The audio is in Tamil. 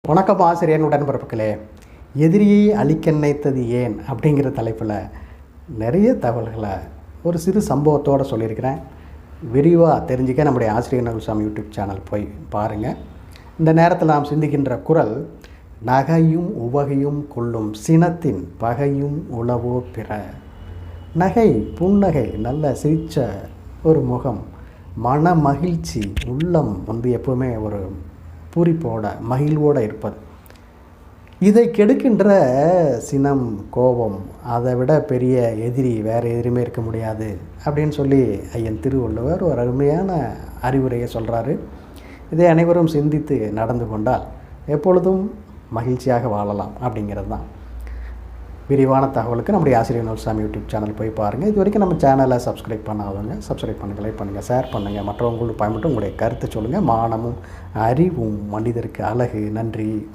வணக்கம் ஆசிரியர் உடன்பிறப்புகளே. எதிரியை அழிக்க நினைத்தது ஏன் அப்படிங்கிற தலைப்பில் நிறைய தகவல்களை ஒரு சிறு சம்பவத்தோடு சொல்லியிருக்கிறேன். விரிவாக தெரிஞ்சுக்க நம்முடைய ஆசிரியர் நகுல்சாமி யூடியூப் சேனல் போய் பாருங்கள். இந்த நேரத்தில் நாம் சிந்திக்கின்ற குரல், நகையும் உவகையும் கொள்ளும் சினத்தின் பகையும் உளவோ பிற. நகை, புன்னகை, நல்ல சிரித்த ஒரு முகம், மன மகிழ்ச்சி, உள்ளம் எப்போவுமே ஒரு பூரிப்போட மகிழ்வோடு இருப்பது. இதை கெடுக்கின்ற சினம், கோபம், அதை விட பெரிய எதிரி வேறு எதிரியுமே இருக்க முடியாது அப்படின்னு சொல்லி ஐயன் திருவள்ளுவர் ஒரு அருமையான அறிவுரையை சொல்கிறாரு. இதை அனைவரும் சிந்தித்து நடந்து கொண்டால் எப்பொழுதும் மகிழ்ச்சியாக வாழலாம் அப்படிங்கிறது தான். விரிவான தகவலுக்கு நம்முடைய ஆசிரியர் நகுல்சாமி யூடியூப் சேனல் போய் பாருங்கள். இது வரைக்கும் நம்ம சேனலை சப்ஸ்கிரைப் பண்ணாதவங்க சப்ஸ்கிரைப் பண்ணுங்கள், லைக் பண்ணுங்கள், ஷேர் பண்ணுங்கள், மற்றவங்களுக்கு பயன்பட்டு உங்களுடைய கருத்தை சொல்லுங்கள். மானமும் அறிவும் மனிதருக்கு அழகு. நன்றி.